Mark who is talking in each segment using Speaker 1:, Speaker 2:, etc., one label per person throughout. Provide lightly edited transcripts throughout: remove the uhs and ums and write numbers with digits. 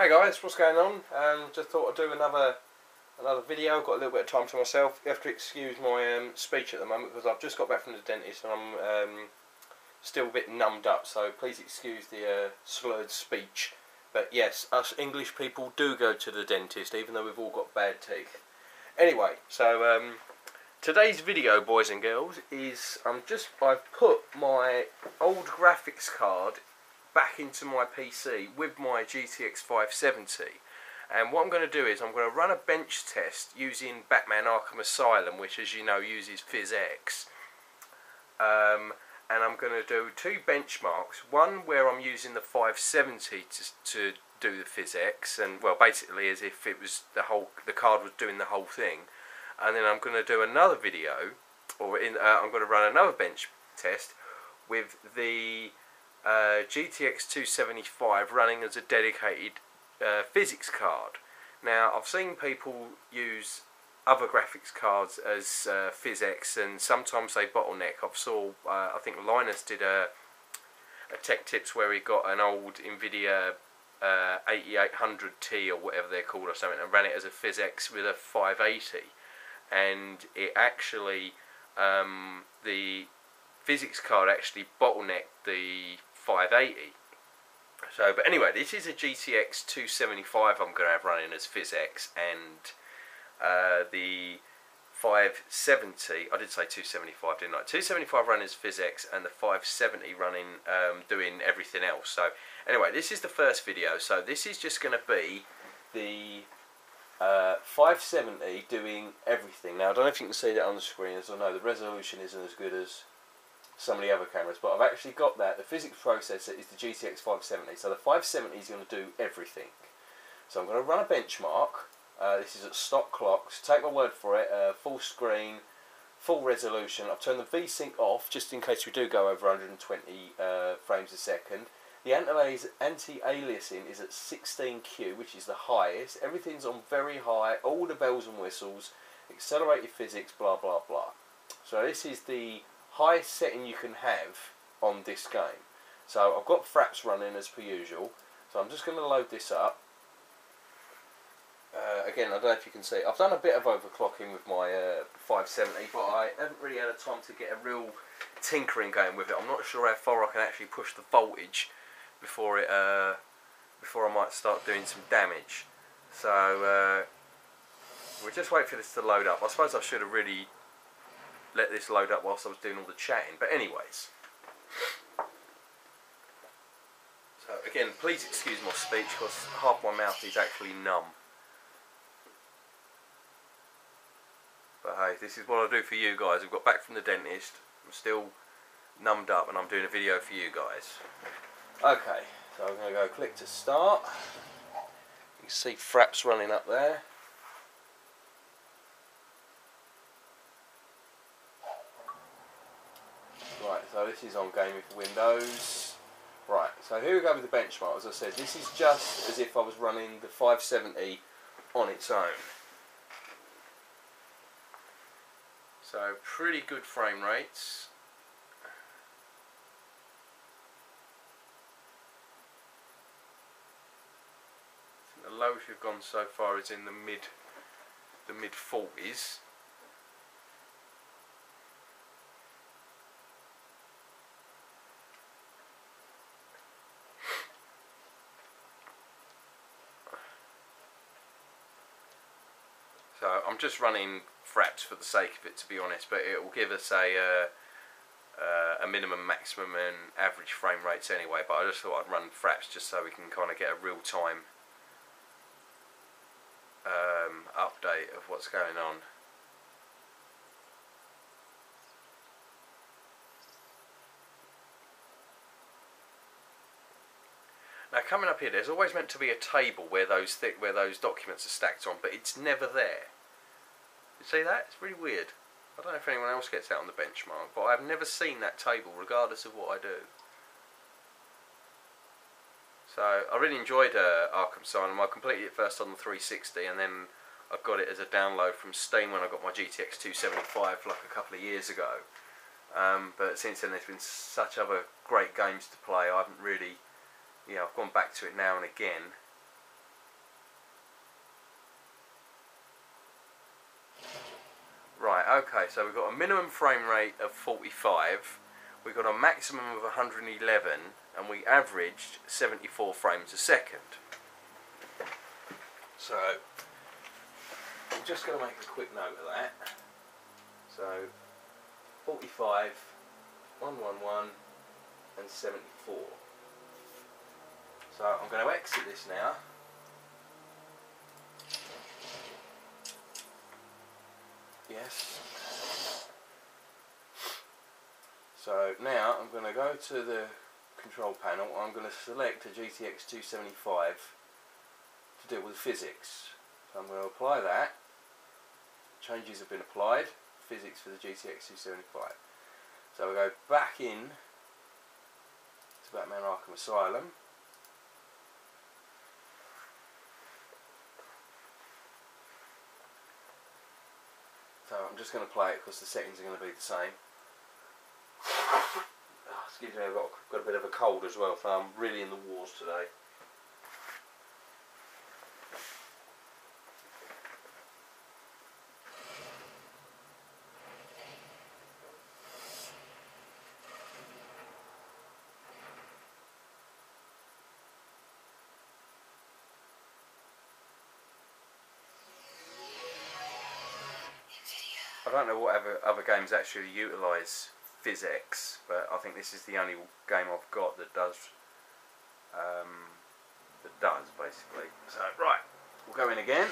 Speaker 1: Hey guys, what's going on? Just thought I'd do another video. Got a little bit of time to myself. You have to excuse my speech at the moment because I've just got back from the dentist and I'm still a bit numbed up. So please excuse the slurred speech. But yes, us English people do go to the dentist, even though we've all got bad teeth. Anyway, so today's video, boys and girls, is I've put my old graphics card back into my PC with my GTX 570, and what I'm going to do is I'm going to run a bench test using Batman Arkham Asylum, which, as you know, uses Physx, and I'm going to do two benchmarks, one where I'm using the 570 to do the Physx, and well, basically as if it was the card was doing the whole thing, and then I'm going to do another video, I'm going to run another bench test with the GTX 275 running as a dedicated Physx card. Now, I've seen people use other graphics cards as Physx, and sometimes they bottleneck. I think Linus did a tech tips where he got an old Nvidia 8800T or whatever they're called or something, and ran it as a Physx with a 580, and it actually the Physx card actually bottlenecked the 580. So, but anyway, this is a GTX 275 I'm going to have running as Physx, and the 570, I did say 275, didn't I? 275 running as Physx, and the 570 running, doing everything else. So, anyway, this is the first video. So, this is just going to be the 570 doing everything. Now, I don't know if you can see that on the screen, as I know the resolution isn't as good as some of the other cameras, but I've actually got that. The Physx processor is the GTX 570, so the 570 is going to do everything. So I'm going to run a benchmark. This is at stock clocks. Take my word for it. Full screen, full resolution. I've turned the VSync off just in case we do go over 120 frames a second. The anti-aliasing is at 16Q, which is the highest. Everything's on very high. All the bells and whistles. Accelerated physics. Blah blah blah. So this is the highest setting you can have on this game. So I've got fraps running as per usual, so I'm just going to load this up. Again, I don't know if you can see, I've done a bit of overclocking with my 570, but I haven't really had a time to get a real tinkering going with it. I'm not sure how far I can actually push the voltage before I might start doing some damage. So we'll just wait for this to load up. I suppose I should have really let this load up whilst I was doing all the chatting, but anyways. So again, please excuse my speech because half my mouth is actually numb. But hey, this is what I do for you guys. I've got back from the dentist, I'm still numbed up, and I'm doing a video for you guys. Okay, so I'm going to go click to start. You can see fraps running up there. Right, so this is on Gaming for Windows. Right, so here we go with the benchmark. As I said, this is just as if I was running the 570 on its own. So, pretty good frame rates. The lowest we've gone so far is in the mid 40s. So I'm just running fraps for the sake of it, to be honest, but it will give us a minimum, maximum and average frame rates anyway, but I just thought I'd run fraps just so we can kind of get a real-time update of what's going on. Now, coming up here, there's always meant to be a table where those documents are stacked on, but it's never there. You see that? It's really weird. I don't know if anyone else gets that on the benchmark, but I've never seen that table, regardless of what I do. So, I really enjoyed Arkham Asylum. I completed it first on the 360, and then I got it as a download from Steam when I got my GTX 275 like a couple of years ago. But since then, there's been such other great games to play. I haven't really, I've gone back to it now and again. okay, so we've got a minimum frame rate of 45, we've got a maximum of 111, and we averaged 74 frames a second. So, I'm just going to make a quick note of that. So, 45, 111, and 74. So, I'm going to exit this now. Yes. So now I'm going to go to the control panel. I'm going to select a GTX 275 to deal with Physx. So I'm going to apply that. Changes have been applied. Physx for the GTX 275. So we go back in to Batman Arkham Asylum. So I'm just going to play it because the settings are going to be the same. Oh, excuse me, I've got a bit of a cold as well, so I'm really in the wars today. I don't know what other games actually utilise Physx, but I think this is the only game I've got that does basically. So right, we'll go in again.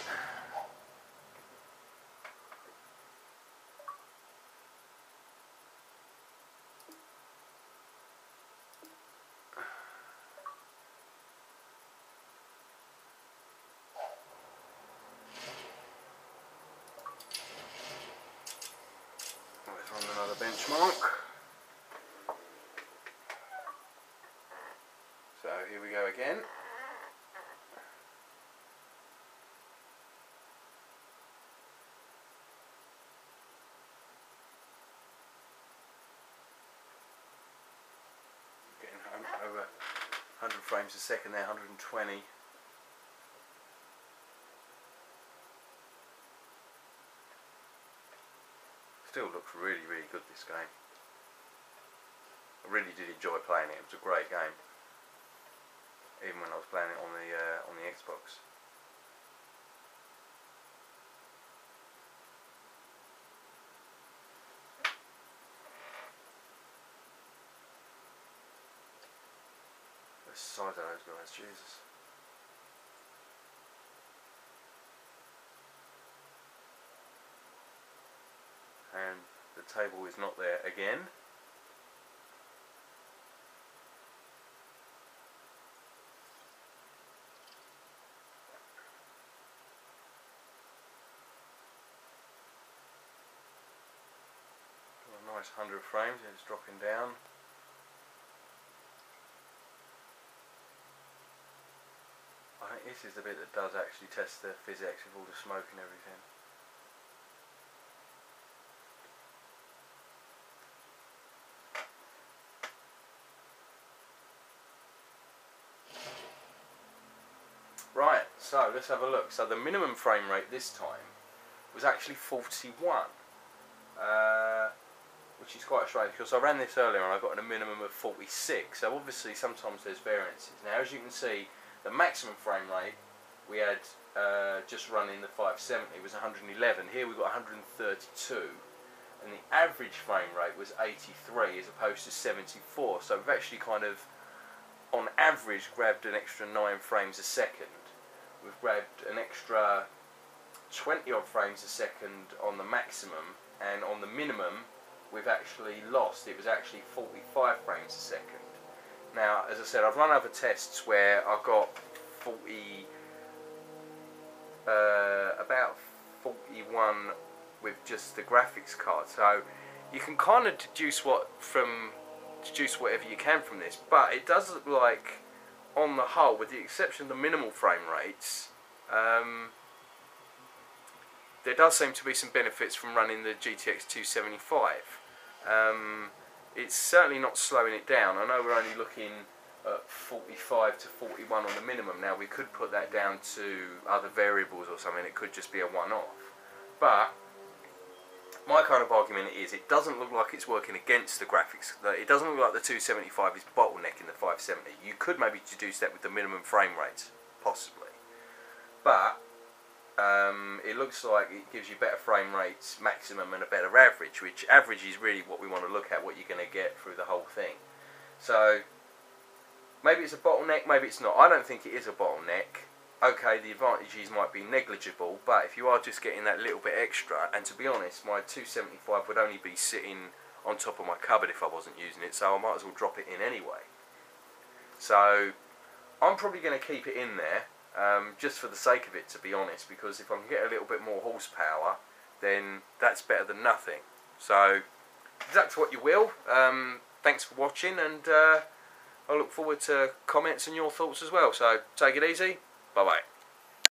Speaker 1: Let's run another benchmark. So here we go again. Getting home over 100 frames a second there, 120. Still looks really, really good, this game. I really did enjoy playing it. It was a great game, even when I was playing it on the Xbox. The size of those guys, Jesus. And the table is not there again. Got a nice 100 frames, and it's dropping down. I think this is the bit that does actually test the Physx with all the smoke and everything. Right, so let's have a look. So the minimum frame rate this time was actually 41, which is quite strange because I ran this earlier and I got a minimum of 46. So obviously sometimes there's variances. Now, as you can see, the maximum frame rate we had just running the 570 was 111. Here we've got 132, and the average frame rate was 83 as opposed to 74. So we've actually kind of, on average, grabbed an extra 9 frames a second. We've grabbed an extra 20 odd frames a second on the maximum, and on the minimum we've actually lost. It was actually 45 frames a second. Now, as I said, I've run other tests where I got about 41 with just the graphics card. So you can kind of deduce whatever you can from this, but it does look like, on the whole, with the exception of the minimal frame rates, there does seem to be some benefits from running the GTX 275. It's certainly not slowing it down. I know we're only looking at 45 to 41 on the minimum. Now we could put that down to other variables or something. It could just be a one-off. But my kind of argument is it doesn't look like it's working against the graphics. It doesn't look like the 275 is bottlenecking the 570. You could maybe deduce that with the minimum frame rates, possibly. But it looks like it gives you better frame rates, maximum, and a better average, which average is really what we want to look at, what you're going to get through the whole thing. So maybe it's a bottleneck, maybe it's not. I don't think it is a bottleneck. Okay, the advantages might be negligible, but if you are just getting that little bit extra, and to be honest, my 275 would only be sitting on top of my cupboard if I wasn't using it, so I might as well drop it in anyway. So I'm probably going to keep it in there, just for the sake of it, to be honest, because if I can get a little bit more horsepower, then that's better than nothing. So deduct what you will. Thanks for watching, and I look forward to comments and your thoughts as well. So take it easy. Bye bye.